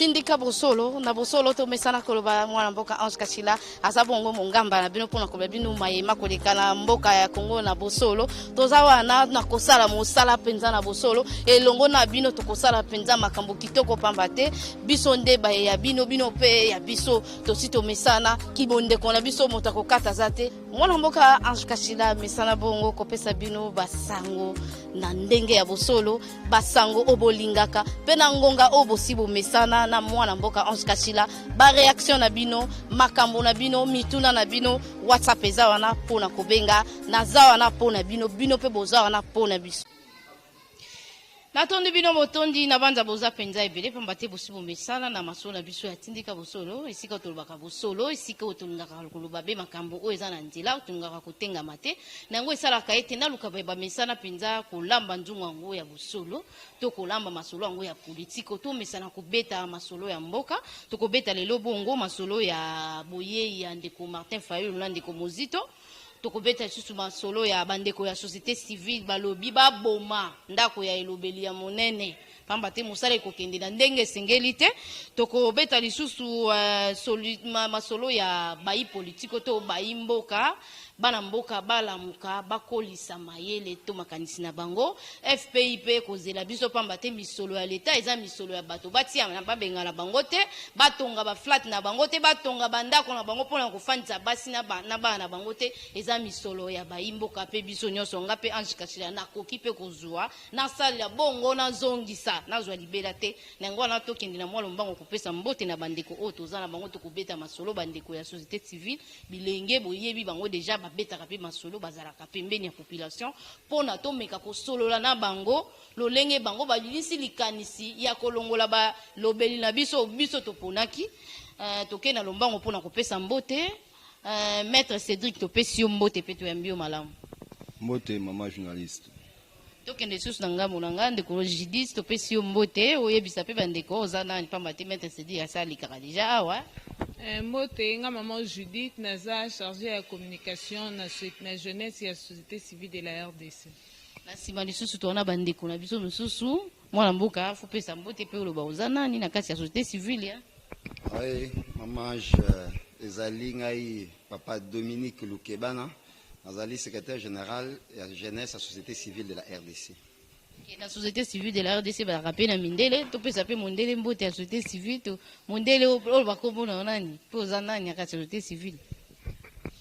tindika bosolo na bosolo to mesana koloba mwana mboka Ange Kachila azabongo mongamba na bino pona koloba bino mayema kolekana mboka ya Kongo na bosolo tozawa na kosala mosala penza na bosolo elongo na bino tokosala penza makambo kitoko pambate biso ndeba ya bino pe ya biso tosito mesana kibonde kona biso motako kata zate mwana mboka Ange Kachila mesana bongo kopesa bino basango na ndenge ya bosolo basango obolingaka pena ngonga obosibo mesana na mwana mboka Ange Kachila ba reaction na bino makambo na bino mituna na bino WhatsApp eza wana pona kobenga na za wana pona bino pe boza wana pona biso natondi bino botondi na banza boza penza ebele pambate bosibo mesana na masolo biso ya tindika bosolo esika tolobaka bosolo esika otolingaka koloba be makambo o eza na nzela otolingaka kotenga mate nango esalaka ete naluka ba mesana penza kolamba nzungu yango ya bosolo to kolamba masolo yango ya politiko to mesana kobeta masolo ya mboka to kobeta lelo bongo masolo ya boye ya ndeko Martin Fayulu na ndeko Mozito tokobeta susu masolo ya bandeko ya société civile balobi baboma ndako ya elobeli ya monene pamba te mosala ekokende na ndenge sengeli te tokobeta lisusu masolo ya bayi politiko to bayi mboka bana mboka balamuka bakolisa mayele to makanisi na bango FPIP kozela biso pamba te misolo ya leta eza misolo ya bato batia na babenga na bango te batonga ba flat na bango te batonga bandako na bango pona kofandisa basi na bana na bango te eza misolo ya bayimboka pe biso nyonso nga pe Ange Kachila na koki pe kozwa na sala ya bongo na zongisa na zwa libela te na ngwana tokende na mwalo mbango kopesa mbote na bandeko o toza na bango tokobeta masolo bandeko ya société civile bilenge boyebi bango deja babetaka pe masolo bazalaka pembeni ya population pona tomeka kosolola na bango lolenge bango balilisi likanisi ya kolongola ba lobeli na biso toponaki tokena lombango pona kopesa mbote Maître Cédric topesi yo mbote pe toyambio malamu mbote mama journaliste tokende susu na ngambo na nga ndeko Jidis topesi yo mbote oyebisa pe bandeko oza nani pamba te Maître Cédric asalikaka deja awa mbote nga maman Judith naza chargée ya communication na jeunesse ya société civile de la RDC na nsima lisusu tona bandeko na biso mosusu mwana mboka afopesa mbote pe oloba oza nani na kati ya société civile ya oui maman ezali ngai papa Dominique Lukebana nazali secrétaire général ya jeunesse ya société civile de la RDC na société civile de la RDC ba rappeler na mindele to pesa pe mondele mbote ya société civile to mondele o bakomona nani po za nani ya société civile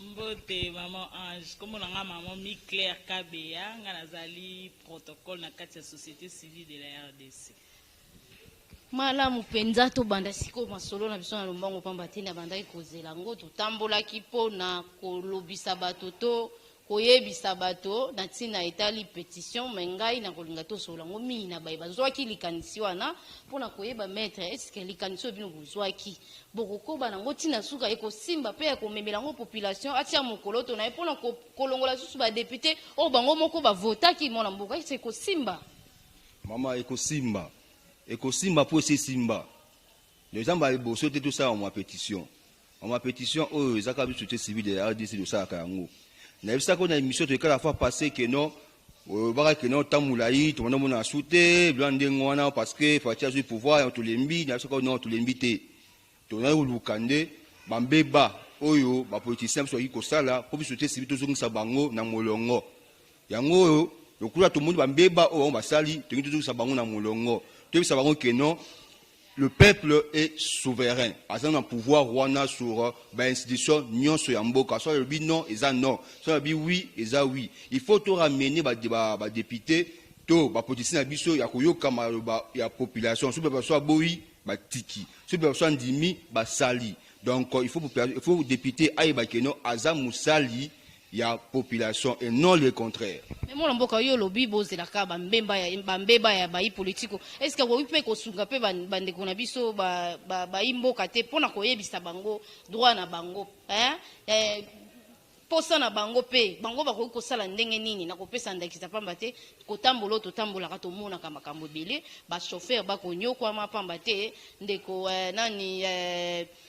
mbote maman Ange comme on a maman mi Claire Kabeya nga nazali protocole na kati ya société civile de la RDC malamu penza to banda siko masolo na biso na lombango pamba te na banda ikozela ngo totambolaki po na kolobisa bato to koyebisa bato na tina etali pétition mengai na kolinga to solango mingi na baye bazwaki likanisi wana pona koyeba maître est-ce que likanisi bino bozwaki bokokoba nango tina suka ekosimba pe ya komemela ngo population atia mokolo to na pona kolongola susu ba député o bango moko ba votaki mona mboka c'est kosimba mama ekosimba po esi simba lezamba liboso te tosala mwa pétition oyo ezaka biso société civile de la RDC tosalaka yango nayebisaka ko na émission toekala fois passé ke non oyebaka ke non tamula yi tomona mona asu te bila ndenge wana parce que fati azwi pouvoir tolembi nayebisaka non tolembi te tonayi koluka nde bambeba oyo bapoliticien biso aki kosala po biso société civile tozongisa bango na molongo yango oyo lokula tomoni bambeba oyo bango basali tongi tozongisa bango na molongo toyebisa bango ke non le peuple est souverain. Parce qu'on a un pouvoir rwanda sur l'institution nyonso ya mboka. Soit le non, et ça non. Soit le oui, et ça oui. Il faut tout ramener les députés, tout, les politiciens, il y a la population. Si vous soit boui, tiki. Si vous soit dimi, sali. Donc il faut députés aïe bakeno azam musali. Il y a population et non le contraire. Mais moi mboka yo lobi bozela ka bambeba ya bayi politiko. Est-ce que vous pouvez kosunga pe bandeko na biso ba imboka te pona koyebisa bango droit na bango posa na bango pe bango bakoki kosala ndenge nini na kopesa ndakisa pamba te kotambola totambolaka tomonaka makambo ebele ba chauffeur bakonyokwa pamba te ndeko nani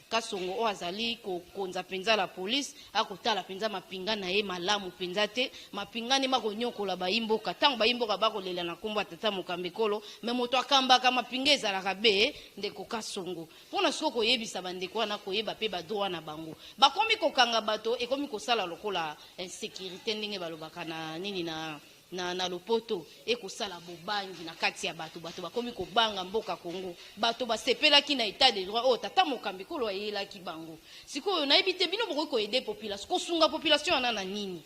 Kasongo o azali kokonza penza la police akotala penza mapinga na ye malamu penza te mapinga ne makonyokola baimboka tango baimboka bakolela na kombo tata mokambekolo me moto akambaka mapinga ezalaka be ndeko Kasongo mpona siko koyebisa bandeko wana koyeba pe badroit na bango bakomi kokanga bato ekomi kosala lokola insécurité ndenge balobaka na nini na lopoto ekosala bobangi na kati ya bato bakomi kobanga mboka Kongo bato basepelaki na état de droit o tata mokambekolo ayelaki bango sikoyo nayebi te bino bokoki koyede population kosunga population wana na nini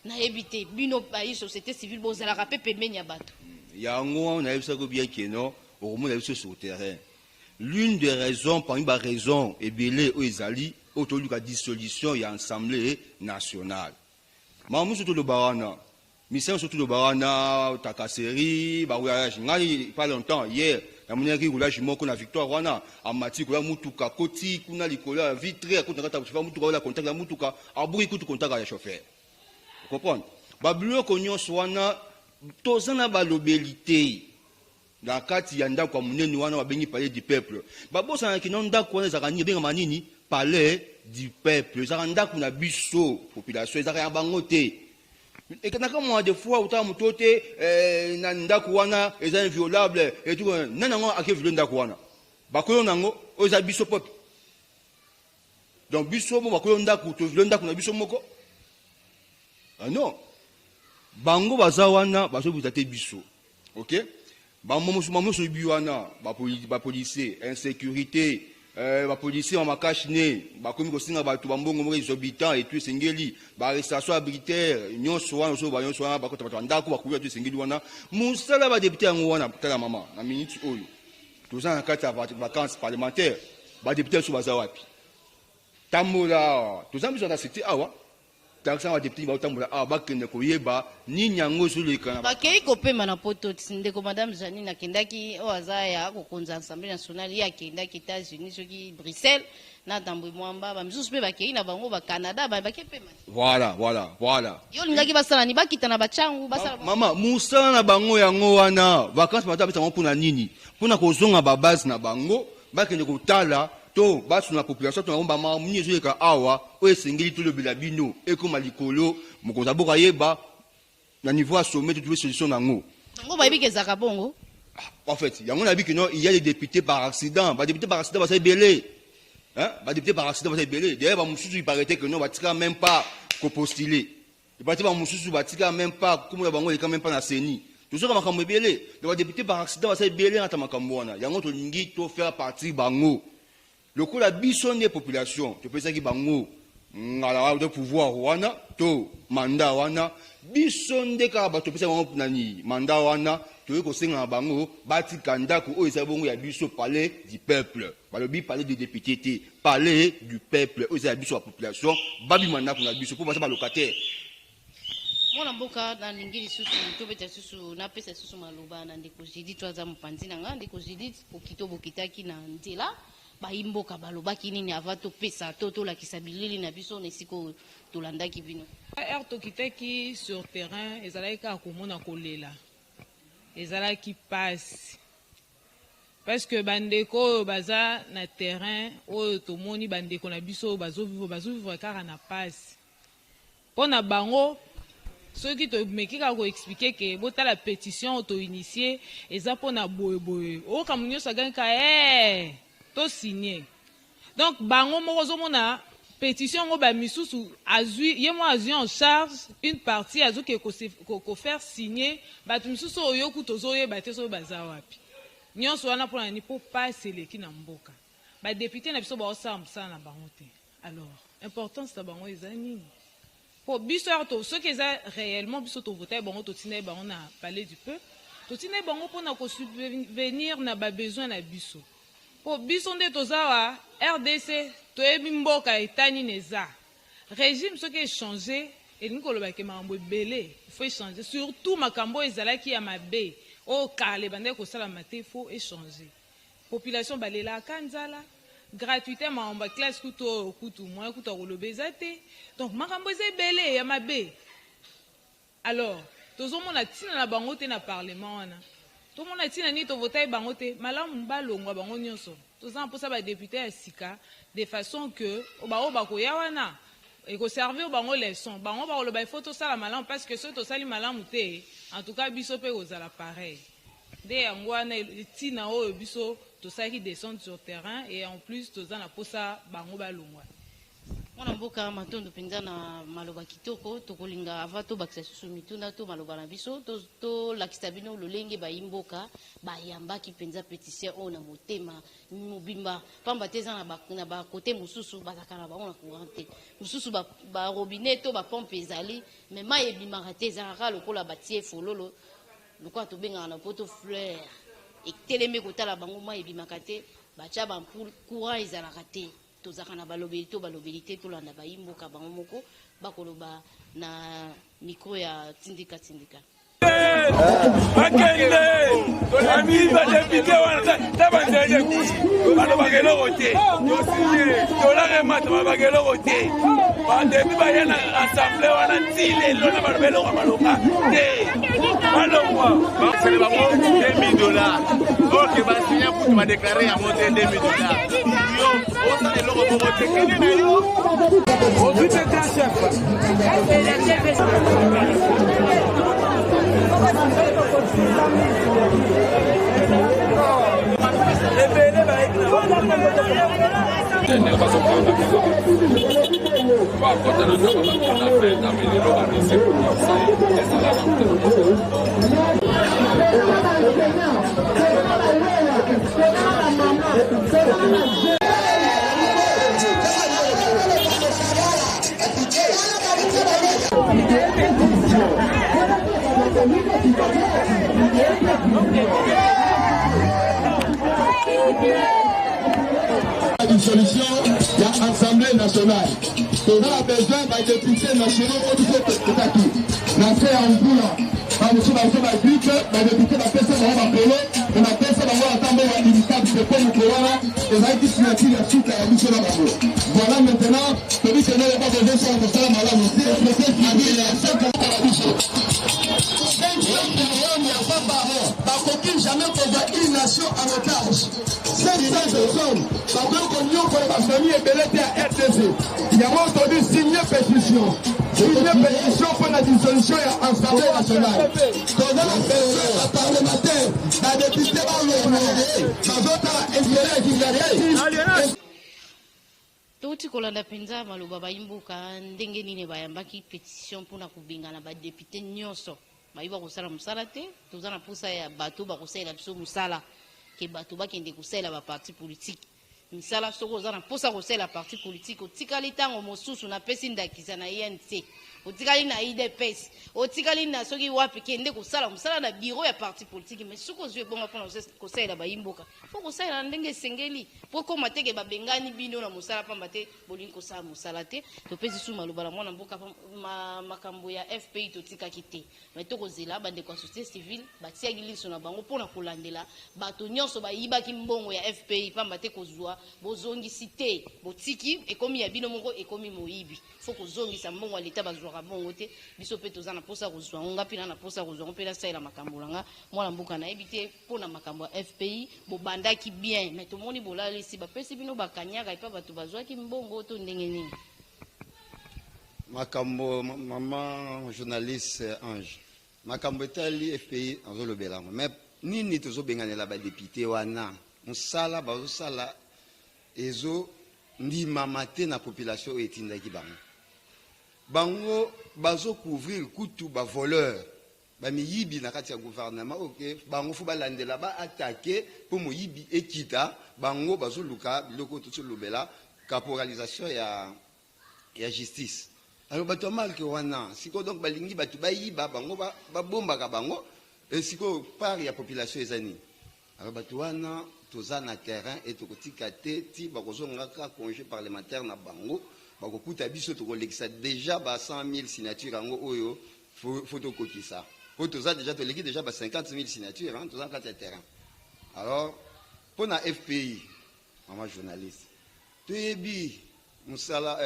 nayebi te bino bayi société civile bozalaka pe pembeni ya bato yango nayebisako bien keno okomona biso sur terrain l'une des raisons parmi ba raison ebele oyo ezali oyo toluka dissolution ya assemblée nationale mamu surtout le barana mission surtout le barana takaseri ba voyage ngani pas longtemps hier la monaki roulage moko na victoire wana amati ko ya mutuka koti kuna likolo ya vitre ko nakata kufa mutuka wala contact ya mutuka aburi kutu contact ya chauffeur vous comprenez ba biloko nyonso wana tozana ba lobelité na kati ya ndako ya munene wana babengi palais du peuple babosa na kino ndako wana ezaka nini benga manini palais du peuple ezaka ndako na biso population ezaka ya bango te ekanaka mwa de fois uta mutote na ndako wana eza inviolable et tout nanango akevile ndako wana bakoyo nango oza biso peuple donc biso mo bakoyo ndako to vile ndako na biso moko ah non bango baza wana bazo butate biso OK bamomoso biwana ba policier insécurité ba policier en makashine bakomi kosinga bato bambongo mo exorbitant et tout sengeli ba arrestation arbitraire nyonso wana so ba nyonso wana bakota bato ndako bakuya tout sengeli wana musala ba député yango wana tala mama na minute oyo toza na kati ya vacances parlementaires ba député so baza wapi tambola toza biso na cité awa taxa ba député ba tambola awa bakende koyeba nini yango so lekana bakei kopema na poto ndeko madame Janine akendaki o azaya kokonza assemblée nationale ya kendaki États-Unis soki Bruxelles na tambo mwamba ba misusu pe bakei na bango ba Canada ba bakepema voilà yo lingaki basala ni bakita na bachangu basala mama musala na bango yango wana vacances bato beta mpona nini mpona kozonga ba base na bango bakende kotala to basu na population to ngomba ma munyi ezoleka awa o esengeli to lobela bino ekoma likolo mokonza boka yeba na niveau à sommet de trouver solution nango ngo ba ibikezaka bongo en fait yango na biki non il y a des députés par accident ba députés par accident ba sa belé hein ba députés par accident ba sa belé d'ailleurs ba mususu il paraît que non ba tika même pas ko postuler il paraît ba mususu ba tika même pas comme bango il quand même pas na seni toujours ka makambo belé ba députés par accident ba sa belé na makambo wana yango to lingi to faire partie bango le coup la biso ne population to pesa ki bango ngala de pouvoir wana to mandat wana biso ndeka bato pesa bango nani mandat wana to ko senga bango bati kandako o eza bongo ya biso palais du peuple balobi palais des députés te palais du peuple o eza biso la population babi mandat na biso pour ba locataire mwana mboka na lingili susu to beta susu na pesa susu maloba na ndeko jidi to aza mpanzi na nga ndeko jidi okito bokitaki na nzela baimboka balobaki nini ava topesa to tolakisa bilili na biso na esiko tolandaki bino air tokitaki sur terrain ezalaki kaka komona kolela ezalaki pasi parce que bandeko oyo baza na terrain oyo tomoni bandeko na biso oyo bazovivre kaka na pasi mpo na bango soki tomeki kaka koexplike ke botala pétition toinitie eza mpo na boyeboye oyokamu nyonso agangika to signé donc bango moko zomona pétition ngo ba misusu azui yemo azui en charge une partie azoke ko faire signer bato misusu oyo kutozoye bate so baza wapi nyonso wana pona ni po passer leki na mboka ba député na biso ba osamba na bango te alors importance ta bango ezani po biso to ce que ça réellement biso to voter bango to tina bango na palais du peuple to tina bango pona ko subvenir na ba besoin na biso po biso nde tozawa RDC toyebi mboka etani neza régime soki échanger elingi kolobaki makambo ebele faut échanger surtout makambo ezalaki ya mabe o kale bande kosalama te faut échanger population balelaka nzala gratuité makambo classe kutu moyen kutu akoloba eza te donc makambo eza ebele ya mabe alors tozomona ntina na bango te na parlement wana tomona ntina nini tovotai bango te malamu balongwa bango nyonso tozana mposa badepute ya sika de façon que bango bakoya wana ekoservir bango leçon bango bakoloba ifo tosala malamu parce que soki tosali malamu te en tout cas biso mpe kozala pareil nde yango wana ntina oyo biso tosalaki descendre sur terrain et en plus toza na mposa bango balongwa mwana mboka matondo mpenza na maloba kitoko tokolinga ava tobakisa susu mituna to maloba na biso tolakisa bino lolenge bayimboka bayambaki mpenza pétition oyo na motema mobimba pamba te eza na bakote mosusu bazalaka na bango na courant te mosusu barobinet to bapompe ezali me mai ebimaka te ezalaka lokola batie fololo lokola tobengaka na poto fleur etelemi kotala bango mai ebimaka te batya bampoule courant ezalaka te tozaka na balobeli te tolanda bayimboka bango moko bakoloba na mikro ya tindika bakende ami badepite wana tabanzele kusu balobaka eloko te tolaka emata balobaka eloko te badepi baya na assemble wana nti lelo na baloba eloko maloba te balongwa basele bango $2000 oke basinya kutu badeklare yango te $2000 yo osala eloko moko te kende na yo ozwi te grand chef La dissolution de l'Assemblée nationale. On a besoin des députés nationaux au niveau de l'État. La fait en boula. Par monsieur la Bible, les députés de la personne va appeler, et la personne va attendre la ministère du peuple au Koala, et la signature de la suite à la mission de la voilà maintenant, celui qui n'a pas besoin de son constat malade, c'est le président qui a dit la seule de la mission. Bakoki jamais pouvoir une nation en otage. 500 personnes, ça veut qu'on y ait pour la famille et belette à RTC. Il y a aujourd'hui signé pétition. Signé pétition pour la dissolution et l'Assemblée nationale. Quand la parlementaire, la députée va le touti kolanda penza maloba bayimbuka ndenge nini bayambaki pétition mpona kubingana badepute nyonso bayiba kosala mosala te toza na mposa ya bato bakosalela biso mosala ke bato bakende kosalela baparti politike misala soko oza na mposa kosalela parti politike otikali ntango mosusu napesi ndakisa na INC otikali na IDPS otikali na soki wapi kende kosala mosala na biro ya parti politique mais soki ozwi ebonga mpona kosalela bayimboka fo kosalela ndenge esengeli po koma teke babengani bino na mosala pamba te bolingi kosala mosala te topesi su maloba na mwana mboka makambo ya FPI totikaki te mais tokozela bandeko ya société civile batiaki liso na bango mpona kolandela bato nyonso bayibaki mbongo ya FPI pamba te kozwa bozongisi te botiki ekomi ya bino moko ekomi moyibi fo kozongisa mbongo ya leta bazwaka bongo te biso mpe toza na mposa kozwa ngo nga mpena na mposa kozwa ngo mpe nasalela makambo na nga mwana mboka nayebi te mpona makambo ya FPI bobandaki bien mais tomoni bolalisi bapesi bino bakanyaka epa bato bazwaki mbongo to ndenge nini makambo mama journaliste Ange makambo etali FPI azolobelango mais nini tozobenganela badepute wana mosala bazosala ezo ndimama te na population oyo etindaki bango bango bazo couvrir kutu ba voleur ba miyibi na kati ya gouvernement ok bango fu balandela ba attaquer pour moyibi ekita bango bazo luka biloko to lobela caporalisation ya justice alors bato malke wana siko donc balingi bato bayiba bango ba bomba ka bango et siko par ya population ezani alors bato wana toza na terrain et tokotika te ti bakozonga ka congé parlementaire na bango bakokuta biso tokolekisa déjà ba 100 000 signatures ango oyo faut kokisa po toza déjà toleki déjà ba 50 000 signatures hein toza kati ya terrain alors pour na FPI mama journaliste toyebi musala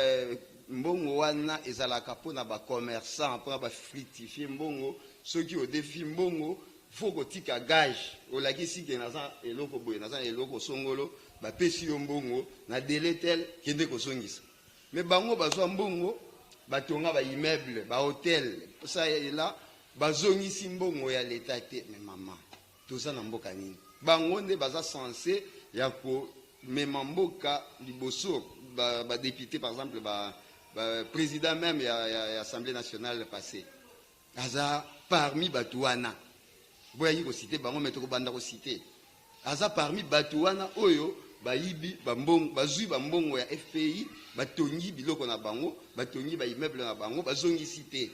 mbongo wana ezalaka pona ba commerçant pona ba fructifier mbongo soki au défi mbongo faut kotika gage olakisi ke naza eloko boye naza eloko songolo bapesi yo mbongo na délai tel kende kozongisa. Mais bango bazwa mbongo batonga ba immeuble ba hôtel ça est là bazongisi mbongo ya l'état te. Mais maman toza na mboka nini? Bango nde baza censé ya ko mema mboka liboso ba député par exemple ba président même ya Assemblée nationale passé aza parmi batuana boya ko citer bango metoko banda ko citer aza parmi batuana oyo bayibi bambongo bazui bambongo ya FPI batongi biloko na bango batongi ba immeuble na bango bazongi cité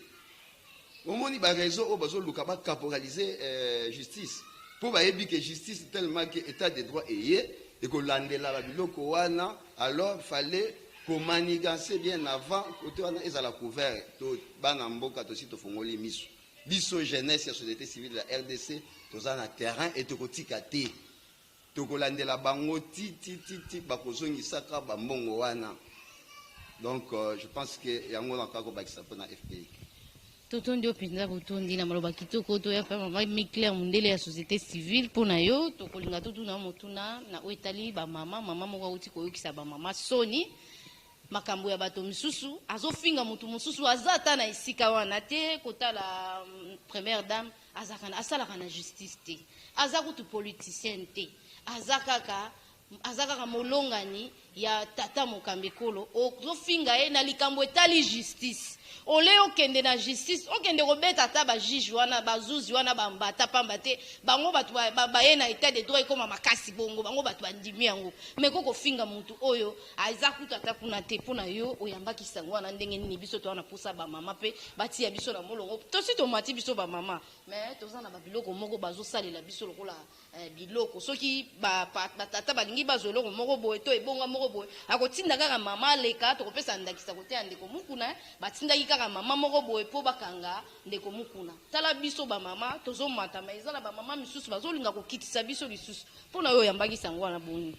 omoni ba réseau o bazo luka ba caporaliser justice pour bayebi que justice tellement que état de droit et que landela ba biloko wana alors fallait komaniganse bien avant côté wana ezala couvert to bana mboka to sito fongoli miso biso jeunesse ya société civile de la RDC toza na terrain et tokotika te tokolandela bango ti bakozongisaka bambongo wana. Donc je pense que yango na kako bakisa pona FPI totondi opinza kotondi na maloba kitoko to ya fama Micler Mundele ya société civile pona yo tokolinga totuna motuna na oetali ba mama moko uti koyokisa ba mama soni makambo ya bato misusu azofinga mutu mususu azata na isika wana te kotala première dame azakana asalaka na justice te azakutu politicien te azakaka molongani ya tata mokambekolo ozofinga ye na likambo etali justice ole okende na justice okende kobeta ata bajuge wana bazuzi wana bambata pamba te bango bato baye na état de droit ekoma makasi bongo bango bato bandimi yango me kokofinga mutu oyo aza kutu ata kuna te mpona yo oyambakisa yango wana ndenge nini biso towana posa bamama mpe batia biso na molongo tosi tomati biso bamama me toza na babiloko moko bazosalela biso lokola biloko soki batata balingi bazwa eloko moko boye to ebonga moko boye akotinda kaka mama aleka tokopesa ndakisa koteya ndeko mukuna batindaki kaka mama moko boye po bakanga ndeko mukuna tala biso bamama tozomatama ezala bamama misusu bazolinga kokitisa biso lisusu mpona oyo oyambakisa yango wana boni.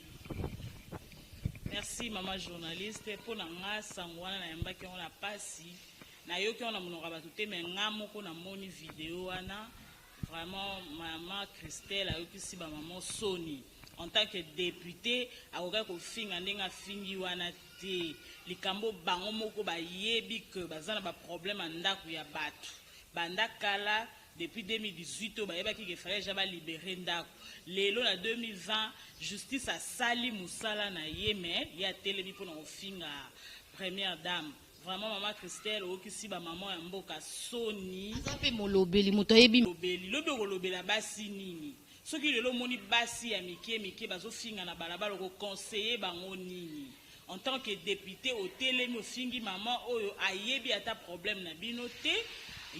Merci maman journaliste mpona nga sango wana nayambaki yango na pasi nayoki wana monoko bato te me nga moko namoni video wana vraiment maman Christelle ayokisi bamama soni en tant que député akoka kofinga ndenge afingi wana te likambo bango moko bayebi ke baza na baproblème ya ndako ya bato banda kala depuis 2018 oyo bayebaki ke fallait ja balibere ndako lelo na 2020 justice asali mosala na ye me ye atelemi mpona kofinga première dame. Vraiment maman Christelle okisi ba maman ya mboka soni azape molobeli moto ayebi lobeli lobi kolobela basi nini soki lelo moni basi ya mike bazofinga na balabala ko conseiller bango nini en tant que député otelemi ofingi maman oyo ayebi ata problème na bino te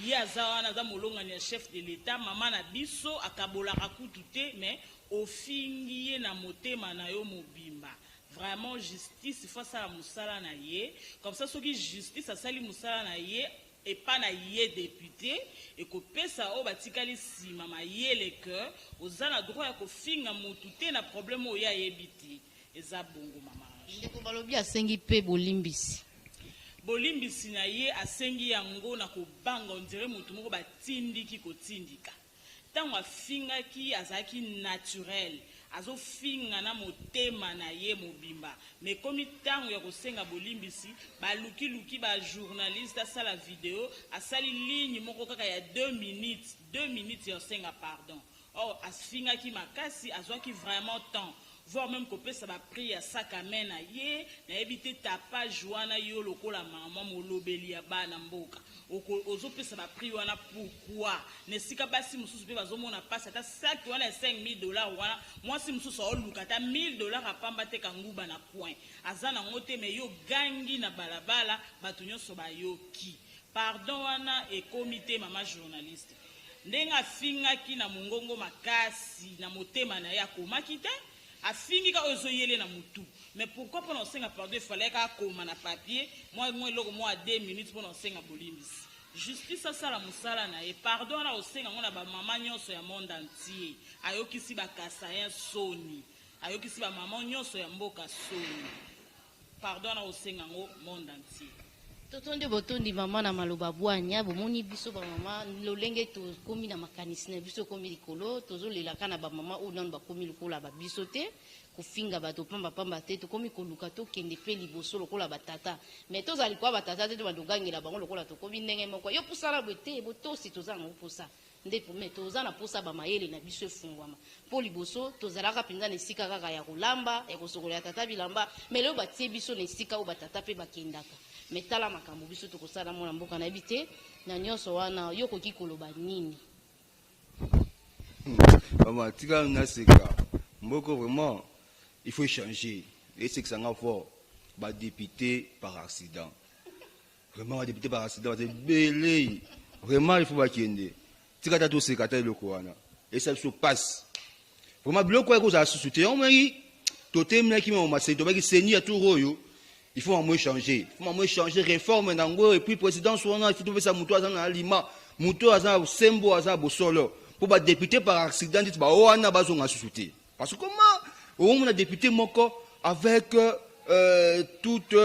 ye aza wana aza molongani ya chef de l'état maman na biso akabolaka kutu te mais ofingi ye na motema na yo mobimba. Vraiment justice faut ça musala na ye comme ça soki justice asali musala na ye et pas na ye député et ko pesa o batikali sima ma ye le cœur ozana droit ya ko finga mutu te na problème o ya yebiti eza bongo mama ndeko balobi asengi pe bolimbisi na ye asengi yango na ko banga on dirait mutu moko batindiki kotindika tango afingaki azaki naturel azofinga na motema na ye mobimba mais komi tango ya kosenga bolimbisi baluki ba journaliste asala video asali ligne moko kaka ya 2 minutes ya senga pardon or asfingaki makasi azwaki vraiment temps voire même kopesa ba prix ya sakame na ye na ebite tapage wana yo lokola mama molobeli ya bana mboka ozopesa ba prix wana pourquoi nesika basi mususu pe bazomona pasi ata sac wana $5,000 wana mwasi mususu oluka ata $1,000 apamba te kanguba na point azana ngote me yo gangi na balabala bato nyonso bayoki pardon wana e comité mama journaliste ndenga fingaki na mongongo makasi na motema na ya komaki te afingi ka ozoyele na mutu mais pourquoi pour enseigner pardon il fallait ka koma na papier moi loko moi 2 minutes pour enseigner bolimbisi justice asala musala na e pardon na osenga ngona ba mama nyonso ya monde entier ayokisi ba kasayen soni ayokisi ba mama nyonso ya mboka soni pardon na osenga ngo monde entier totonde botondi mama na maloba bwanya bomoni biso ba mama lolenge to komi na makanisi na biso komi likolo tozolelaka na ba mama o nanu bakomi lokola ba biso te kofinga bato pamba te tokomi koluka tokende mpe liboso lokola batata mais tozali kwa batata te tobandongangela bango lokola tokomi ndenge moko yo pusala boye te botosi toza nango posa nde me toza na posa bamayele na biso efungwama mpo liboso tozalaka mpenza na esika kaka ya kolamba ya kosokola ya tata bilamba mais lelo batie biso na esika oyo batata mpe bakendaka mais tala makambo biso tokosala mona mboka nayebi te na nyonso wana yo koki koloba nini Maman, tika naseka mboko vraiment il faut changer et c'est que ça va fort ba député par accident vraiment ba député par accident c'est belé vraiment il faut ba kende tika tato sekata le koana et ça se passe vraiment bloko ko za société on mari totem na ki mo masé to ba ki seni à tout royo il faut moins changer il faut moins changer réforme nango et puis président soana il faut trouver ça muto azana alima muto azana sembo azana bosolo pour ba député par accident dit ba wana bazonga société parce que comment on a député moko avec toute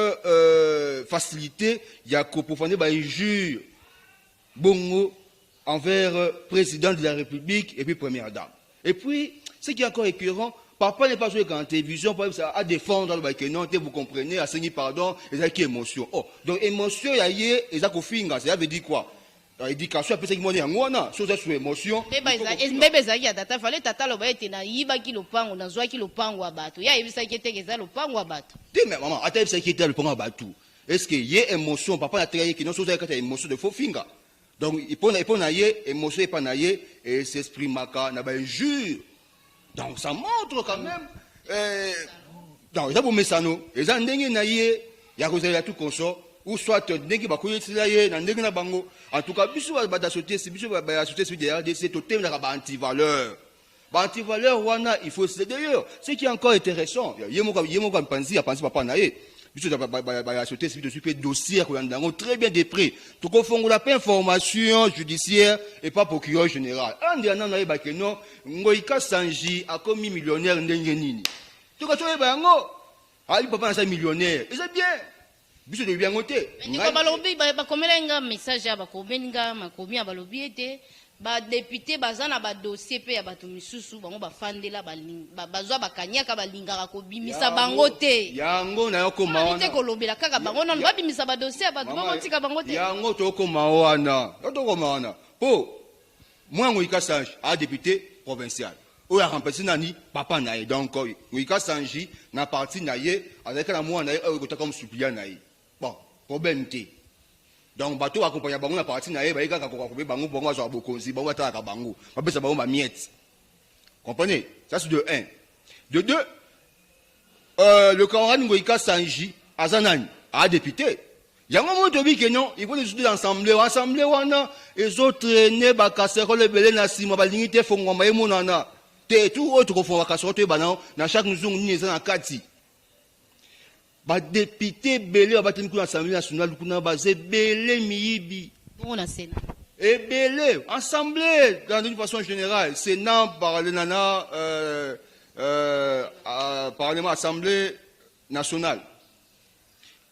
facilité il y a pour faire des injures bongo envers président de la République et puis première dame et puis ce qui est encore écœurant papa n'est pas joué en télévision à défendre le non vous comprenez à saigner pardon et ça qui émotion oh donc émotion il y a et ça kofinga ça veut dire quoi éducation après ça qui monnaie ngona chose sur émotion mbebe zaki ya tata fale tata loba ete na yiba ki lopango na zwa ki lopango wa bato ya yebisa ki ete keza lopango wa bato te mais maman ata yebisa ki ete lopango wa bato est-ce que yé émotion papa na traité qui non chose avec émotion de faux finga donc il peut na yé émotion et pas na yé et s'exprime maka na ba injure donc ça montre quand même donc ça pour mesano et ça ndenge na yé ya kozela tout consort ou soit ndenge bakoyetila ye na ndenge na bango en tout cas biso ba da société si biso ba société sur derrière c'est au thème na ba anti-valeur wana il faut c'est d'ailleurs ce qui est encore intéressant yemo panzi ya panzi papa na ye biso ba société civile depuis dossier ko ndango très bien de près to ko fongola pas information judiciaire et pas procureur général ande na na ba ke non ngoika sanji akomi millionnaire ndenge nini to ko to ba ngo ali papa na sa millionnaire et c'est bien biso de bien noté ndiko balobi ba komelenga message ya ba komelenga makomi ya balobi ete ba député bazana ba dossier pe ya bato misusu bango bafandela bazwa bakanyaka balingaka kobimisa bango te yango na yoko mawana te kolobela kaka bango non babimisa ba dossier ya bato bango tika bango te yango to ko mawana po mwango ikasanji a député provincial oya remplacer nani papa na ye donc ikasanji na parti na ye avec la mwana ye ko ta comme suppléant na ye bon problème te donc bato accompagner bango na parti na ye ba yaka ko be bango bongo zo bokonzi bango ta ka bango ba pesa bango ba miette comprenez ça c'est de 1 de 2 le camarade Ngoïka Sanji azanani a député yango mo to bi que non il faut discuter ensemble wana les autres ne ba casserole belé na sima ba lingité fongo ma yemonana te tout autre ko fonga casserole ba na chaque nzungu ni ezana kati ba député belé ba batimi ku assemblée nationale kuna ba ze belé miyibi on a sénat et belé assemblée dans une façon générale sénat par le nana parlement assemblée nationale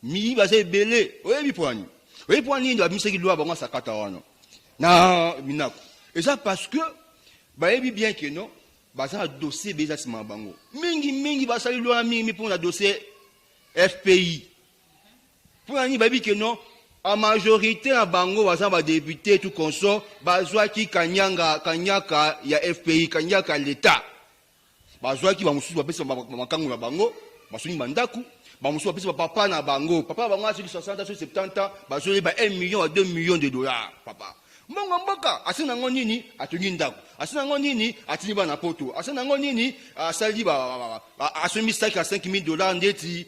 mi ba ze belé oyebi poani ndo abimisa ki loi bango sakata wana na minako et ça parce que ba yebi bien que non ba ça dossier beza sima bango mingi ba sali loi mingi pour la dossier FPI. Pour un baby que non, en majorité à Bango, bazan ba député tout consort, bazwa ki kanyaka ya FPI, kanyaka l'État. Bazwa ki ba mususu ba pesa makangu na Bango, basuni mandaku, ba mususu ba pesa papa na Bango. Papa bango a 60 sur 70 ans, bazoli ba 1 million à 2 millions de dollars, papa. Mbongo mboka, asina ngo nini atungi ndako. Asina ngo nini atini ba na poto. Asina ngo nini asali ba asumi stake à $5,000 ndeti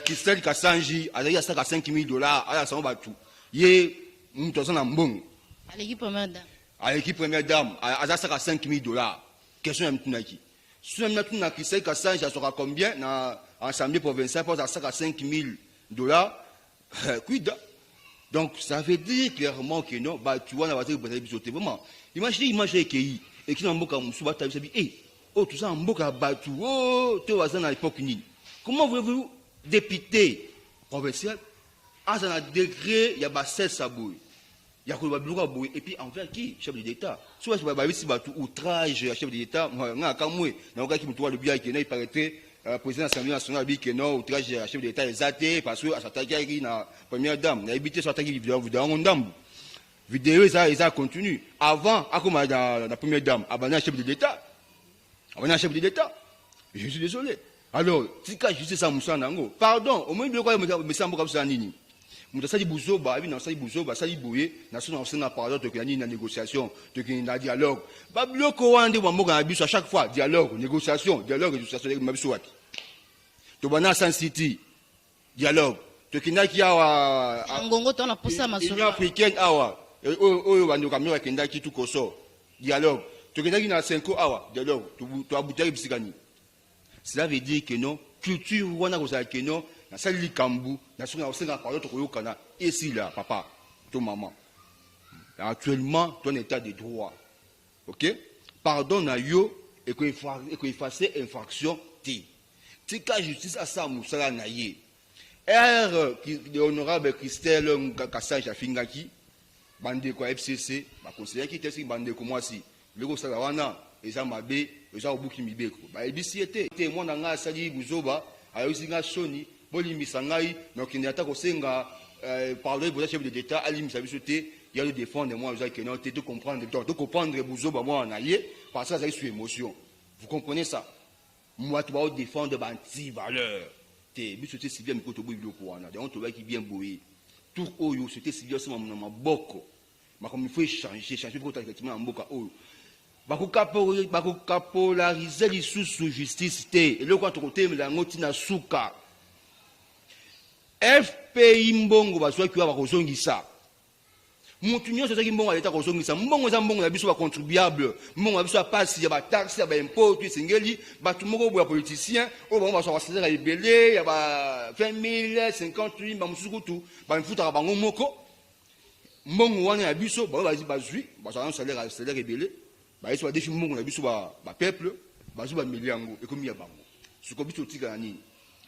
Kistel Kasanji, azali asaka $5,000, ala sa ba tout. Ye mtoza na mbongo. À l'équipe première dame. À l'équipe première dame, azali asaka $5,000. Question ya mtunaki. Si on a tout na Kistel Kasanji, ça sera combien na assemblée provinciale pour asaka $5,000? Quid? Donc ça veut dire clairement que non, bah tu vois na ba te bisoté vraiment. Imaginez que et qui na mboka musu ba tabi oh tout ça mboka batu oh to wazana à l'époque ni. Comment voulez-vous député provincial aza na degré ya ba 16 saboy ya ko ba biloko boy et puis envers qui chef de l'État soit ba bisi ba tout outrage ya chef de l'État nga kamwe na ka ki mutu le bien que il paraîtrait président de l'Assemblée nationale dit que non outrage ya chef de l'État exaté parce que s'attaquer na première dame na éviter s'attaquer vidéo ndambu vidéo ça continue avant akoma la première dame abana chef de l'État je suis désolé alors tika justice ça musa nango pardon au moins biloko ya mesambo kabisa nini mutasali buzoba abi na sali buzoba sali boye na sona na pardon to kani na négociation to kani na dialogue ba biloko wande wa mboka na biso à chaque fois dialogue négociation mabiso wati to bana San City dialogue to kinaki awa ngongo to na posa masolo Union africaine awa oyo bando kamyo kindaki tout koso dialogue to kinaki na 5 awa dialogue to abutaki bisikani. Cela veut dire que non culture wana ko ça que non na sali kambu na sona osenga pardon to koyokana ici là papa to maman actuellement ton état de droit OK pardon na yo et ko effacer infraction ti tika justice à ça musala na ye qui honorable Christelle Kassaja Fingaki bande ko FCC ba conseiller qui était bande ko moi si le ko sala wana eza mabe eza obuki mibeko ba ebisiete te mwana nga sali buzoba ayosi nga soni bolimisa ngai donc il ata ko senga parler pour chef de l'État alimisa biso te ya le défendre moi eza que non te comprendre de comprendre buzoba moi na ye parce que ça sous émotion vous comprenez ça moi tu vas défendre ba anti valeur te biso te civil miko to boyi ko wana donc to ba ki bien boyi tout oyo c'était civil sama na maboko ma comme il faut changer pour effectivement mboka oyo bakopolariser lisusu justice te eloko atokotemela yango ntina suka FPI mbongo bazwaki wa bakozongisa mutu nyonso azwaki mbongo aleta kozongisa mbongo eza mbongo na biso bacontribuable mbongo na biso ya pasi ya bataxe ya baimpôt to esengeli bato moko boya politicien oyo bango bazwa basalaire ya ebele ya ba 20 000 50 000 bamosusu kutu bamifutaka bango moko mbongo wana ya biso bango bazwi bazwa salaire ebele ba eso defi mungu na biso ba peuple ba zo ba miliango ekomi ya bango suko biso tika na nini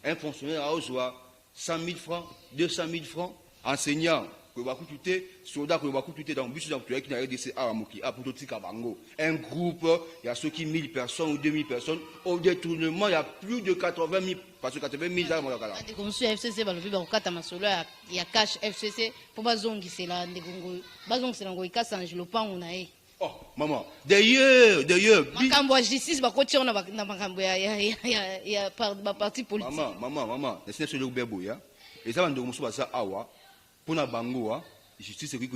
un fonctionnaire a ozwa 100 000 francs 200 000 francs enseignant ko ba kutute soldat ko ba kutute dans biso dans qui na RDC a moki a pour tika bango un groupe il y a ceux qui 1000 personnes ou 2000 personnes au détournement il y a plus de 80 000 parce que 80 000 za mo kala comme sur FCC ba lobi ba kokata masolo ya cash FCC po bazongisela ndegongo bazongisela ngo ikasa ngilo pangu na ye. Oh, maman. D'ailleurs. Makambo ya justice bakoti on na makambo ya parti politique. Maman. Laissez sur le bebo ya. Et ça va nous montrer ça awa. Pour na bango a justice qui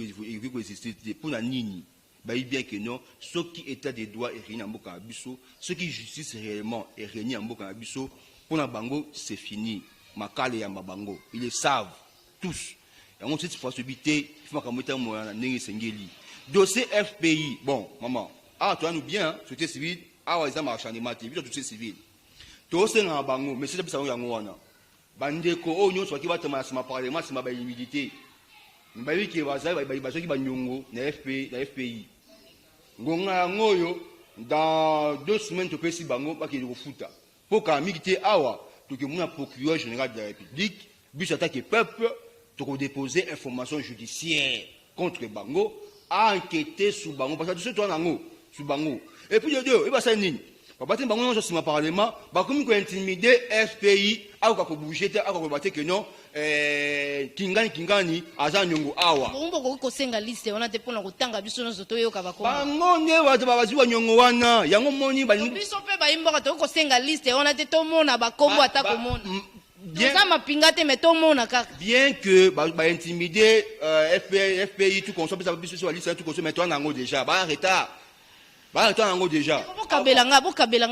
exister pour na nini. Ba bien que non, ce qui état des droits et rien en boka biso, ce qui justice réellement et rien en boka biso, pour na bango c'est fini. Makale ya mabango, ils le savent tous. Et on sait fois subité, il faut makamota mo na ngi sengeli. Dossier FPI, bon, maman, toi nous bien, société civile, ils ont marché en ématé, société civile. Dossier en bango, mais c'est ça qui est en bandeko, oh, nous, soit qui va te masser ma parlement, c'est ma humilité. Nous va dire que qui va nyongo, na FPI. Ngonga ngoyo, dans 2 semaines, tu peux si bango, pas qu'il y ait fouta. Pour qu'à mixité, tu que mon procureur général de la République, but attaque peuple, tu peux déposer information judiciaire contre bango. A enquêté sur bango parce que tout nango sur bango et puis de deux et bah ça nini papa tin bango non sur ma parlement ba comme ko intimider FPI a ko bouger te a ko battre que non kingani aza nyongo awa bongo ko senga liste wana te pona kotanga biso no zoto yoka ba ko bango ne ba baziwa nyongo wana yango moni ba biso pe ba imboka to ko senga liste wana te to mona ba kombo ata ko mona bien que bah intimider FPI tout consomme ça biso sur liste tout consomme mais toi nango déjà ba arrêta nango déjà bokabelanga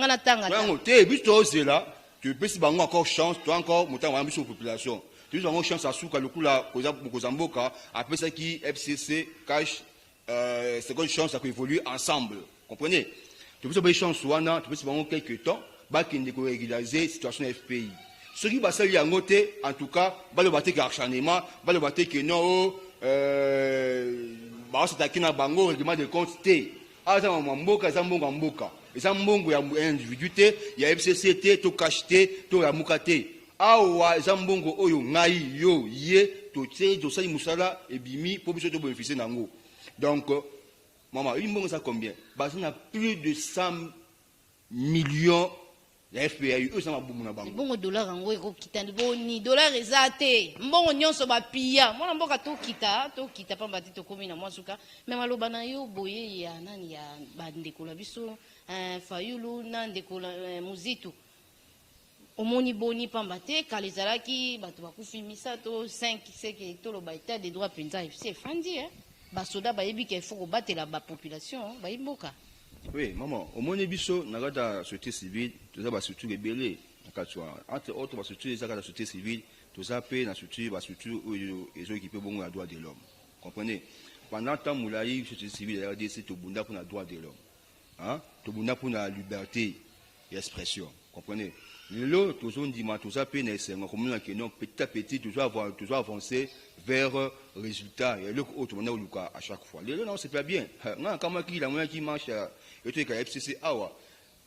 na tanga nango te biso là tu peux si bango encore chance toi encore montant wa biso population tu as encore chance à souka le coup là kozamboka après ça qui FCC cash seconde chance à évoluer ensemble comprenez tu peux chance wana tu peux si bango quelques temps ba kende ko régulariser situation FPI. Ce qui va se lier en tout cas, va le battre acharnement, va le battre que non, bah c'est à bango règlement de compte T. Ah ça mboka, ça mboka. Et ça mbongo ya individu T, ya FCC T, to cash T, to ya muka T. Ah ouais, ça mbongo oyo ngai yo ye, tosali musala ebimi pour biso to bénéficier nango. Donc maman, il me ça combien? Baza na plus de 100 millions de FPAU, eux ça m'a boumou na bango. Bon dollar en gros kita ni dollar ezate. Mbongo nyonso ba pia. Mwana mboka to kita pa mbati to komi na mwasuka. Mais maloba na yo boye ya nani ya bandeko la biso Fayulu na ndeko la Muzitu. Omoni boni pambate kalizalaki bato bakufimisa to 5 seke to lo baita des droits penza c'est fandi basoda bayebi qu'il faut combattre la population bayimboka. Oui, maman, au moins biso nakata société civile, tout ça ba structure rebelle nakatwa. Entre autres ba structure ça la société civile, tout ça pe na structure ba structure les équipés bon la droit de l'homme. Comprenez? Pendant temps moulayi société civile la RDC to bunda pour la droit de l'homme. Hein? To bunda pour la liberté d'expression. Comprenez? Lelo toujours dit tout ça pe na sengo comme na kenon petit à petit toujours avancer vers résultat et le autre on a à chaque fois. Lelo non c'est pas bien. Non comment qui la moyen qui marche et tout ka FCC awa.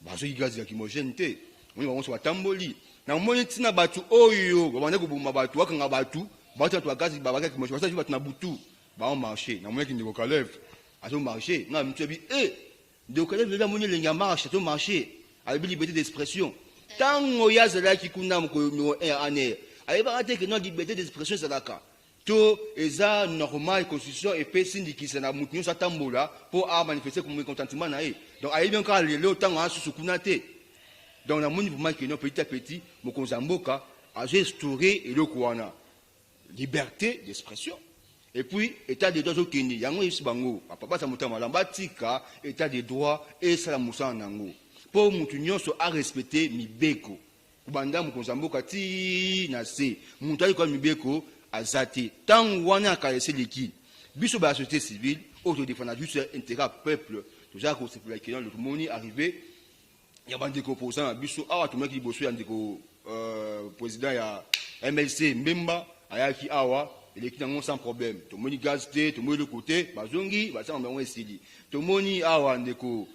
Bazo gaz ya kimogène té. On va on tamboli. Na moyen tina batu oyo, ba ko buma batu wakanga batu, batu to gaz ba ba kimogène ça batu na butu. Ba on marcher. Na moyen qui ndiko kalef. Azo marcher. Na mtsebi de kalef la moyen lenga marche, to marcher. Avec liberté d'expression. Tant ya zela ki kuna mo année ayeba rate que non liberté d'expression zalaka to eza normal constitution et pe sindikisa na mutu sa tambola pour manifester comme contentement na e donc ayebi encore lelo tant a susu kuna te donc na moni vraiment que non petit à petit mo konzamboka a restaurer et le kwana liberté d'expression et puis état de droit au Kenya yango isi bango papa sa mutama lamba tika état de droit et sala musa nango pour mutu nyonso a respecter mibeko kubanda mukonzamboka ti na se mutu ali kwa mibeko azati tant wana ka ese leki biso ba société civile auto défendre juste intérêt peuple tout ça ko c'est pour la question le moni arrivé ya bande ko opposant biso awa to maki boso ya ndeko président ya MLC Mbemba ayaki awa eleki nango sans problème to moni gaz te to moni le côté bazongi ba samba ngo esili to moni awa ndeko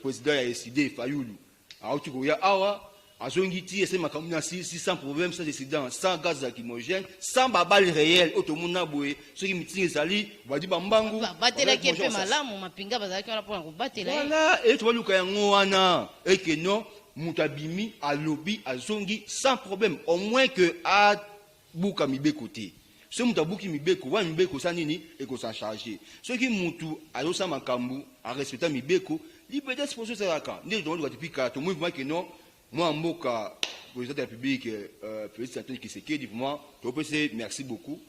président ya SID Fayulu auti ko ya awa azongiti ese makamuna sans problème sans décident sans gaz lacrymogène sans babal réel otomuna boye ceux qui mitingi sali badi bambangu batela ki pe malamu mapinga bazalaki wana pona kobatela voilà et to luka yango wana et que non mutabimi alobi azongi sans problème au moins que a buka mibeko te ce mutabuki mibeko wa mibeko sa nini et ko s'en charger ceux qui mutu ayosa makambu a respecter mibeko liberté d'expression c'est la quand ne donc depuis que mouvement que non moi mboka président de la République président Antoine Tshisekedi vraiment to peut merci beaucoup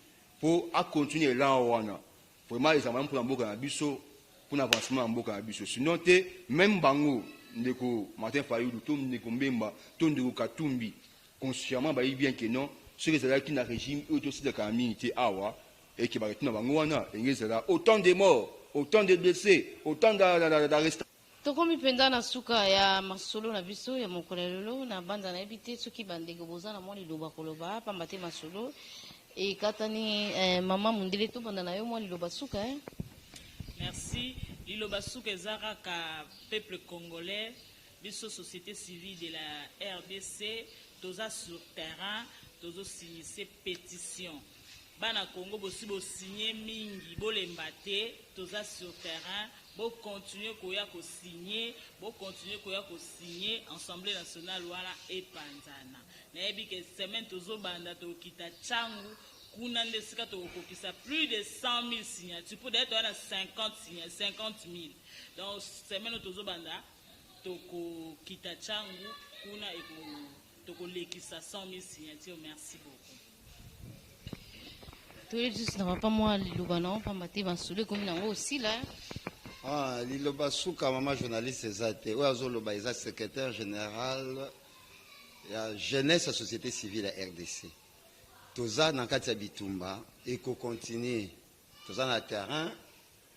pour à continuer là wana vraiment les amants pour mboka na biso pour l'avancement mboka na biso sinon te même bango ndeko Martin Fayulu to ndeko Mbemba to ndeko Katumbi consciemment ba bien que non ceux qui na régime eux aussi de communauté awa et qui va retourner bango wana engezela autant de morts autant de blessés autant d'arrestations. Tokomi penda na suka ya masolo na biso ya mokolelo na banda na ebite soki bandeko bozana mo liloba koloba pamba te masolo e katani mama mundile to banda na yo mo liloba suka Merci. Liloba suka ezara ka peuple congolais biso société civile de la RDC toza sur terrain tozo signer ces pétitions bana Congo bosi bo signer mingi bolemba te toza sur terrain bo continuer koya ko signer Assemblée nationale wala epanzana na ebi ke semaine tozo banda to kita changu kuna ndesika to kokisa plus de 100 000 signatures pour d'être à 50 000 donc semaine tozo banda to ko kita changu kuna eko to ko lekisa 100 000 signatures. Merci beaucoup. Tous les jours na papa moi liloba na pamba te basule comme na aussi là. Ah, liloba suka mama journaliste ezate ou azoloba eza secrétaire général ya jeunesse à société civile à RDC. Toza na kati ya bitumba et ko continuer. Toza na terrain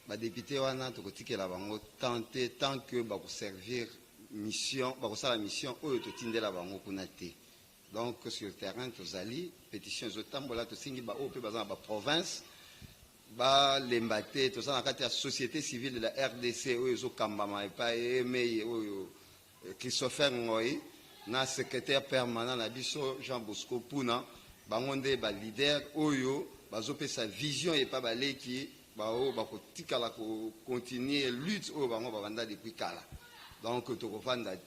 ba député wana to kotikela bango tenter tant que ba ko servir mission, ba ko sala mission oyo to tindela bango kuna te. Donc sur le terrain tozali pétition zotambola to singi ba o pe bazana ba province ba lembate to sana kati ya société civile de la RDC oyo zo kambama epa emeye oyo Christopher Ngoyi na secrétaire permanent na biso Jean Bosco Puna bango nde ba leader oyo bazopesa vision et pas baleki bao bakotikala ko continuer lutte oyo bango babanda depuis kala. Donc tokofanda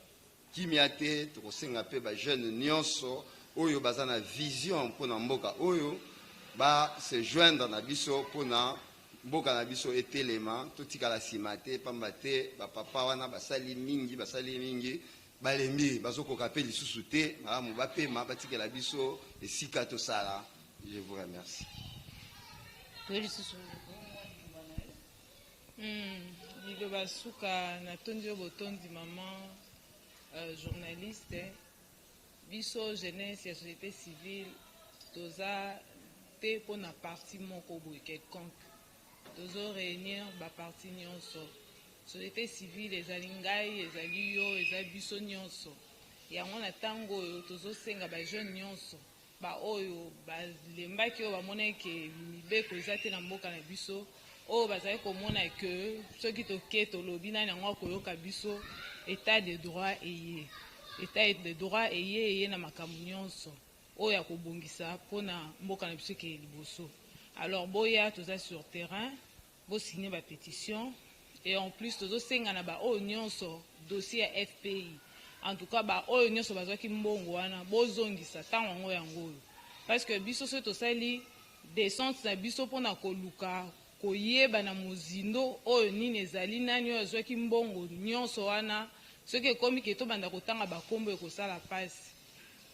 kimia te tokosenga pe ba jeune nyonso oyo baza na vision mpona mboka oyo ba se joindre na biso mpona mboka na biso etelema totikala nsima te pamba te bapapa wana basali mingi balembi bazokoka pe lisusu te malamu bapema batikela biso esika tosala. Je vous remercie. liloba suka natondi yo botondi maman journaliste biso jeunesse ya société civile toza te mpona parti moko boye quelconque tozo réunir baparti nyonso société civile ezali ngai ezali yo eza biso nyonso yango na ntango oyo tozosenga bajeune nyonso baoyo balembaki oyo bamona ke mibeko eza te na mboka na biso oyo bazali komona ke soki toke tolobi nani yango akoyoka biso état de droit eye état de droit eye na makambo nyonso oyo akobongisa mpona mboka na biso ekeye liboso. Alors boya toza sur terrain bosigner bapétition et en plus tozosenga na baoyo nyonso dossier ya FPI en tout cas baoyo nyonso bazwaki mbongo wana bozongisa ntango yango oyo parce que biso soki tosali descente na biso mpona koluka koyeba na mozindo oyo nini ezali nani oyo azwaki mbongo nyonso wana soki ekomi ke tobanda kotanga bakombo ekosala pasi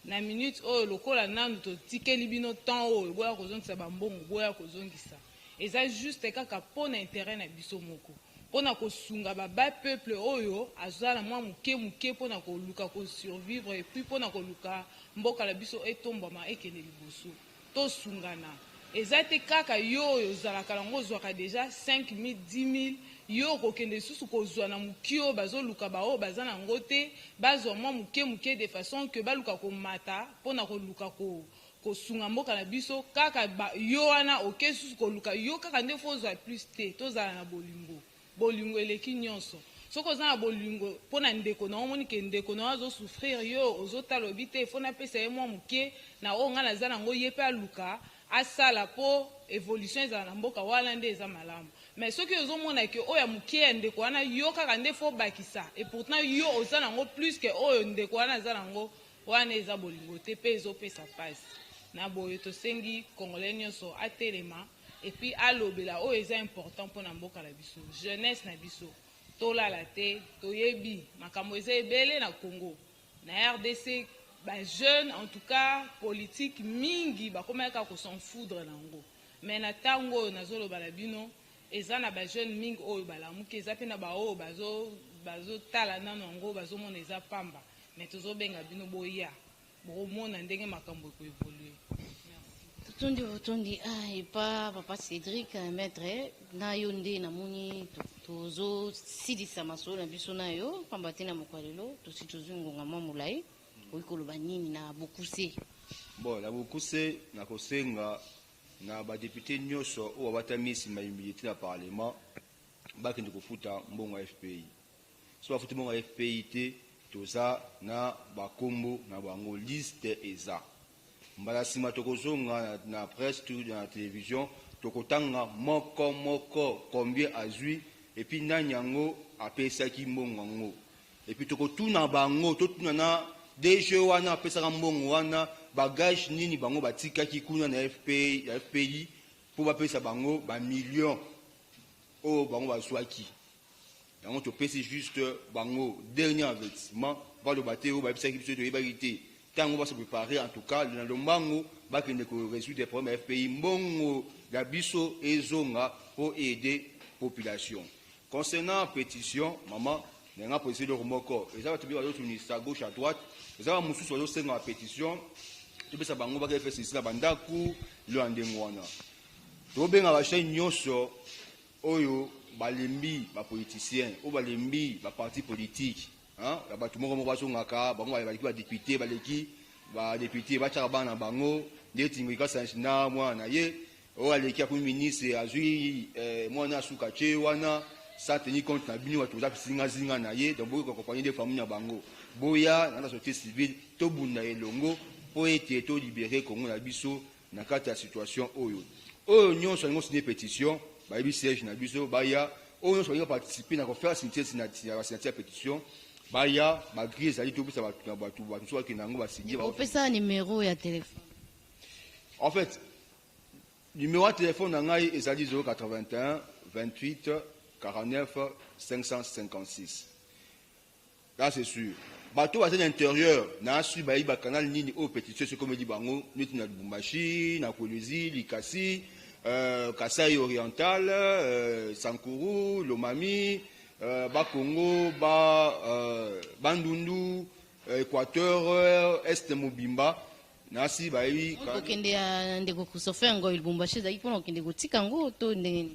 na minute oyo lokola nanu totikeli bino temps oyo boya kozongisa bambongo boya kozongisa eza juste kaka mpona intérêt na biso moko mpona kosunga ba peuple oyo azala mwa muke mpona koluka kosurvivre et puis mpona koluka mboka na biso etombama ekende liboso tosungana eza te kaka yo oyo ozalaka nango ozwaka deja 5 000 10 000 yo kokende susu kozwa na muki oyo bazoluka baoyo baza nango te bazwa mwa muke de façon que baluka komata mpona koluka kosunga mboka na biso kaka yo wana oke susu koluka yo kaka nde fo ozwa plus te tozala na bolingo eleki nyonso soki oza na bolingo mpona ndeko na omoni ke ndeko na azosouffrir yo ozotala obi te fo napesa ye mwa muke na oyo nga naza nango ye mpe aluka asala po évolution ezala na mboka wana nde eza malamu. Mais soki ozomona ke oyo ya muke ya ndeko wana yo kaka nde fo bakisa et pourtant yo oza nango plus ke oyo ndeko wana aza nango wana eza bolingo te mpe ezopesa pasi na boye tosengi congolais nyonso atelema et puis alobela oyo eza important mpona mboka na biso jeunesse na biso tolala te toyebi makambo eza ebele na Congo na RDC jeune en tout cas politique mingi bakomaka ko s'en foudre nango mais na tango oyo nazoloba na bino eza na jeune mingi oyo balamuki eza pe na baoyo bazotala nano yango bazomona eza pamba mais tozobenga bino boya bomona ndenge makambo ekoevolue. Tondi epa papa Cédric maître na yo nde namoni tozo sidisa masolo na biso na yo pamba te na mokwalelo tosi tozongonga mwa molai okoloba nini na bokuse. Bon na bokuse na kosenga na badepute nyonso oyo batamisi maimilité na parlement bakende kofuta mbongo ya FPI so bafuta mbongo ya FPI te toza na bakombo na bango liste eza mbala sima tokozonga na presse tout na télévision tokotanga moko combien azui et puis nani yango apesaki mbongo yango et puis tokotuna bango totuna na DG wana apesaka mbongo wana bagage nini bango batikaki kuna na FPI po bapesa bango ba million o bango baswaki yango topesi juste bango dernier avertissement baloba te o babisaki biso toyebaki te tango va se préparer en tout cas dans le mango ba kende ko résoudre des problèmes FPI mbongo la biso ezonga pour aider population. Concernant pétition maman n'a posé le remoko et ça va te bien à gauche à droite ça va mususu sur le la pétition tu peux ça bango ba faire ceci la bandaku le andengwana to benga ba chaîne nyonso oyo balembi ba politiciens ou balembi ba parti politique hein la batu moko bazongaka bango ba député baleki ba député ba tshaka bana bango ndeti ngika sanjina mwana ye o aleki a ministre azui mwana suka che wana sans tenir compte na bino watu za zinga na ye donc boyo ko compagnie de famille na bango boya na société civile to bunda elongo po ete to libérer Congo na biso na kati ya situation oyo nyonso alingo signer pétition bayebi siège na biso baya oyo nyonso balingo participer na kofaire signature pétition baya bagrie ezali topesa bato so bakende yango basigner opesa numéro ya téléphone. En fait, numéro de téléphone na ngai ezali 081 28 49 556. Là c'est sûr. Bato à l'intérieur, na su ba iba canal nini au pétition c'est comme dit bango, niti na Lubumbashi, na Kolwezi, Likasi, Kasai oriental, Sankuru, Lomami, ba Congo, Bandundu, Équateur, Est Mobimba. Nasi ba yi okende ya ndeko Christopher Ngoyi Lubumbashi za ipona okende kotika ngo to ndenge.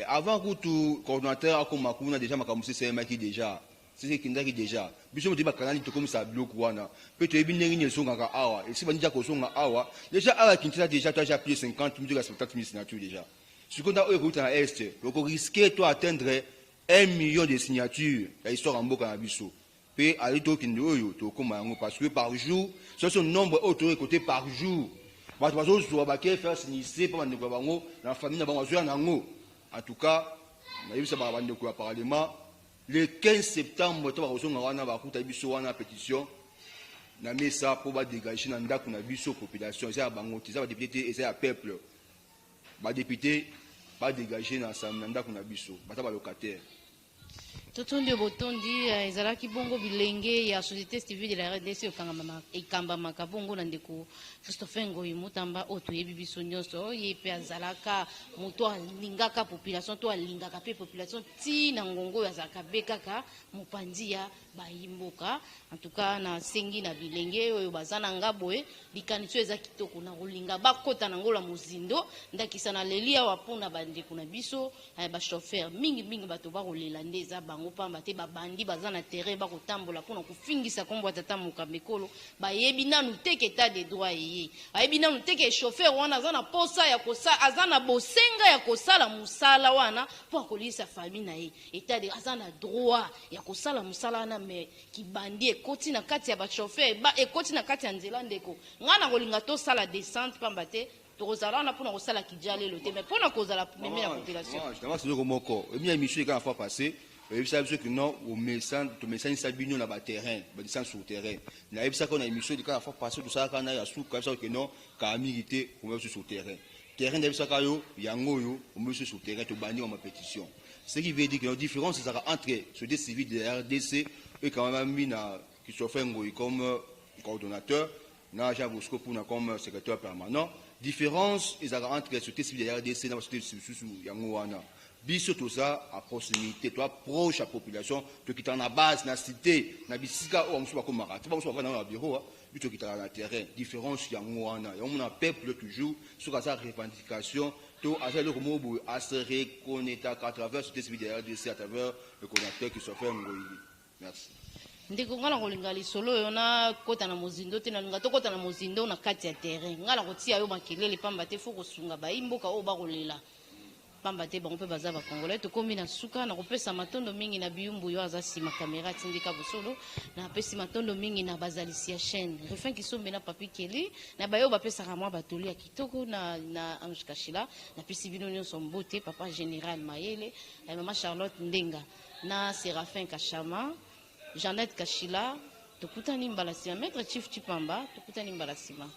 Avant que tout coordinateur akoma kuna déjà makamuse sema ki déjà. C'est qui ndaki déjà. Biso mutiba kanali to comme ça bloc wana. Peut être binengi nyesonga ka awa. Et si bandi ja kosonga awa, déjà awa kintina déjà toi j'ai appuyé 50 000 à 70 000 signatures déjà. Si qu'on a route à est, donc risquer toi atteindre 1 million de signatures. La histoire en boka na biso. Puis aller to kindo yo to koma ngo parce que par jour, ce sont nombre auto côté par jour. Ba bazo zo ba ke faire signer pas bande ko bango na famille na bango zo na ngo. En tout cas, na yebisa ba bande ko parlement le 15 septembre to ba kozonga wana ba kuta biso wana pétition na mesa pour ba dégager na ndako na biso population ça bango ça ba député et ça peuple ba député ba dégager na assemblée na ndako na biso ba ta ba locataire. Totondi botondi ezalaki bongo bilenge ya société civile de la RDC ekamba makabongo na ndeko Christopher Ngoyi Mutamba oto yebi biso nyonso ye pe azalaka moto alingaka population to alingaka pe population ti na ngongo ya zaka bekaka mopandi ya bayimboka en tout cas na sengi na bilenge oyo bazana ngaboe likanitso eza kitoko na kolinga bakota na ngola mozindo ndakisa na lelia wapona bandeko na biso ba chauffeur mingi bato ba kolela ndeza bango pamba te babandi bazana terrain ba kotambola pona kufingisa kombo tata mukambekolo bayebi nanu teke état de droit yeye bayebi nanu teke chauffeur wana azana posa ya kosa azana bosenga ya kosala musala wana po kolisa famille na ye état de azana droit ya kosala musala wana me kibandi ekoti na kati ya ba chauffeur ba ekoti na kati ya nzela ndeko ngana kolinga to sala descente pamba te tozala na pona kosala kijale le te mais pona kozala meme la population je t'avance le moko et bien mission quand la fois passée et ça veut que non au message to message sabino na ba terrain ba descendre sur terrain na yebisa qu'on a émission de quand la fois passée tout ça quand na ya sou comme ça que non ka milité au même sur terrain terrain yebisa ka yo yango yo au même sur terrain to bani ma pétition ce qui veut dire que la différence c'est entre société civile de la RDC et quand même mis na Christopher Ngoyi comme coordonnateur na Jean Bosco pour comme secrétaire permanent différence ils ont entre société civile de la RDC na société civile yango wana biso tout ça à proximité toi proche à population to qui en base na cité na bisika o msuba ko mara tu pas msuba na bureau biso qui na terrain différence yango wana ya on a peuple toujours sur sa revendication to à le mobo à se reconnaître à travers société civile de la RDC à travers le coordinateur qui s'offre Ngoyi. Merci. Ndeko ngala kolinga lisolo yo na kota na mozindo te na linga to kota na mozindo na kati ya terrain ngala kotia yo makelele pamba te fo kosunga ba imboka o ba kolela pamba te bango pe baza ba congolais to komi na suka na kopesa matondo mingi na biyumbu yo aza sima caméra tindika bosolo na pesi matondo mingi na bazalisi ya chaîne refin ki sombe na papi keli na bayo bapesa ramwa batoli ya kitoko na Ange Kashila na pesi bino nyonso mbote papa général Mayele mama Charlotte Ndenga na Séraphin Kachama Jeannette Kashila tokutani mbala sima maître chief Chipamba tokutani mbala sima